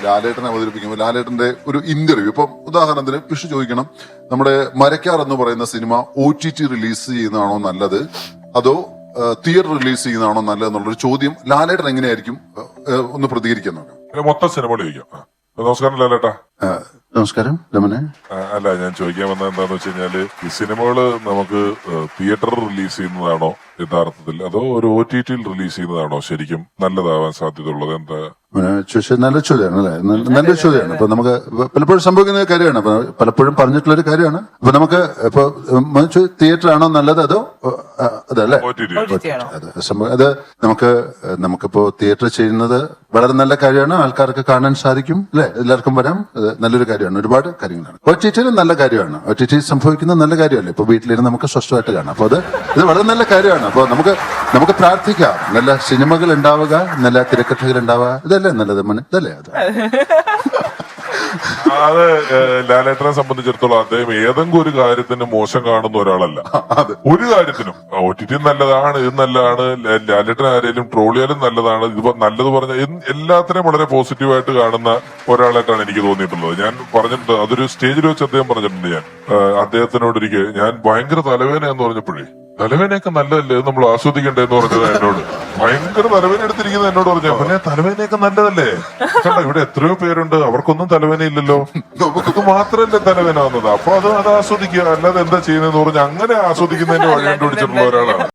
ലാലേട്ടനെ അവതരിപ്പിക്കുമ്പോൾ ലാലേട്ടന്റെ ഒരു ഇന്റർവ്യൂ ഇപ്പം ഉദാഹരണത്തിന് പിഷു ചോദിക്കണം, നമ്മുടെ മരക്കാർ എന്ന് പറയുന്ന സിനിമ OTT റിലീസ് ചെയ്യുന്നതാണോ നല്ലത് അതോ തിയേറ്റർ റിലീസ് ചെയ്യുന്നതാണോ നല്ലത് എന്നുള്ളൊരു ചോദ്യം ലാലേട്ടൻ എങ്ങനെയായിരിക്കും ഒന്ന് പ്രതികരിക്കുന്നത്? മൊത്തം സിനിമകൾ ചോദിക്കാം. നമസ്കാരം ലാലേട്ടാ. നമസ്കാരം രമനെ. അല്ല, ഞാൻ ചോദിക്കാൻ വന്നത് എന്താന്ന് വെച്ച് കഴിഞ്ഞാല് ഈ സിനിമകള് നമുക്ക് തിയേറ്ററിൽ റിലീസ് ചെയ്യുന്നതാണോ യഥാർത്ഥത്തിൽ അതോ ഒരു OTT റിലീസ് ചെയ്യുന്നതാണോ ശരിക്കും നല്ലതാവാൻ സാധ്യതയുള്ളത്? എന്താ നല്ല ചോദ്യമാണ് അല്ലെ? നല്ലൊരു ചോദ്യമാണ്. അപ്പൊ നമുക്ക് പലപ്പോഴും സംഭവിക്കുന്ന കാര്യമാണ്, അപ്പൊ പലപ്പോഴും പറഞ്ഞിട്ടുള്ളൊരു കാര്യമാണ്. അപ്പൊ നമുക്ക് ഇപ്പൊ തിയേറ്റർ ആണോ നല്ലത് അതോ അതല്ലേ അത് നമുക്കിപ്പോ തിയേറ്റർ ചെയ്യുന്നത് വളരെ നല്ല കാര്യമാണ്. ആൾക്കാർക്ക് കാണാൻ സാധിക്കും അല്ലെ? എല്ലാവർക്കും വരാം. അത് നല്ലൊരു കാര്യമാണ്. ഒരുപാട് കാര്യങ്ങളാണ്. OTT നല്ല കാര്യമാണ്. OTT സംഭവിക്കുന്ന നല്ല കാര്യമല്ലേ? ഇപ്പൊ വീട്ടിലിരുന്ന് നമുക്ക് സ്വസ്ഥമായിട്ട് കാണാം. അപ്പൊ ഇത് വളരെ നല്ല കാര്യമാണ്. അപ്പൊ നമുക്ക് പ്രാർത്ഥിക്കാം, നല്ല സിനിമകൾ ഉണ്ടാവുക, നല്ല തിരക്കഥകൾ ഉണ്ടാവുക. ഇതല്ലേ നല്ലത് മോനെ? ഇതല്ലേ അത് ലാലേട്ടനെ സംബന്ധിച്ചിടത്തോളം അദ്ദേഹം ഏതെങ്കിലും ഒരു കാര്യത്തിന് മോശം കാണുന്ന ഒരാളല്ല. ഒരു കാര്യത്തിനും OTT നല്ലതാണ്, ഇത് നല്ലതാണ്, ലാലേട്ടൻ ആരെയും ട്രോളിയാലും നല്ലതാണ്, ഇത് നല്ലത് പറഞ്ഞ എല്ലാത്തിനെയും വളരെ പോസിറ്റീവായിട്ട് കാണുന്ന ഒരാളായിട്ടാണ് എനിക്ക് തോന്നിയിട്ടുള്ളത്. ഞാൻ പറഞ്ഞിട്ടുണ്ട്, അതൊരു സ്റ്റേജിൽ വെച്ച് അദ്ദേഹം പറഞ്ഞിട്ടുണ്ട്. ഞാൻ അദ്ദേഹത്തിനോടൊരിക്കൽ ഞാൻ ഭയങ്കര തലവേദന എന്ന് പറഞ്ഞപ്പോഴേ, തലവേദനയൊക്കെ നല്ലതല്ലേ, ഇത് നമ്മൾ ആസ്വദിക്കണ്ടേ എന്ന് പറഞ്ഞത് എന്നോട്. ഭയങ്കര തലവേദന എടുത്തിരിക്കുന്നത് എന്നോട് പറഞ്ഞു. അപ്പൊ ഞാൻ തലവേദനയൊക്കെ നല്ലതല്ലേ, കണ്ട ഇവിടെ എത്രയോ പേരുണ്ട് അവർക്കൊന്നും തലവേദന ഇല്ലല്ലോ, നമുക്ക് മാത്രമല്ലേ തലവേദന വന്നത്, അപ്പൊ അത് ആസ്വദിക്കുക, അല്ലാതെ എന്താ ചെയ്യുന്നതെന്ന് പറഞ്ഞ് അങ്ങനെ ആസ്വദിക്കുന്നതിന്റെ വഴി കണ്ടുപിടിച്ചിട്ടുള്ള ഒരാളാണ്.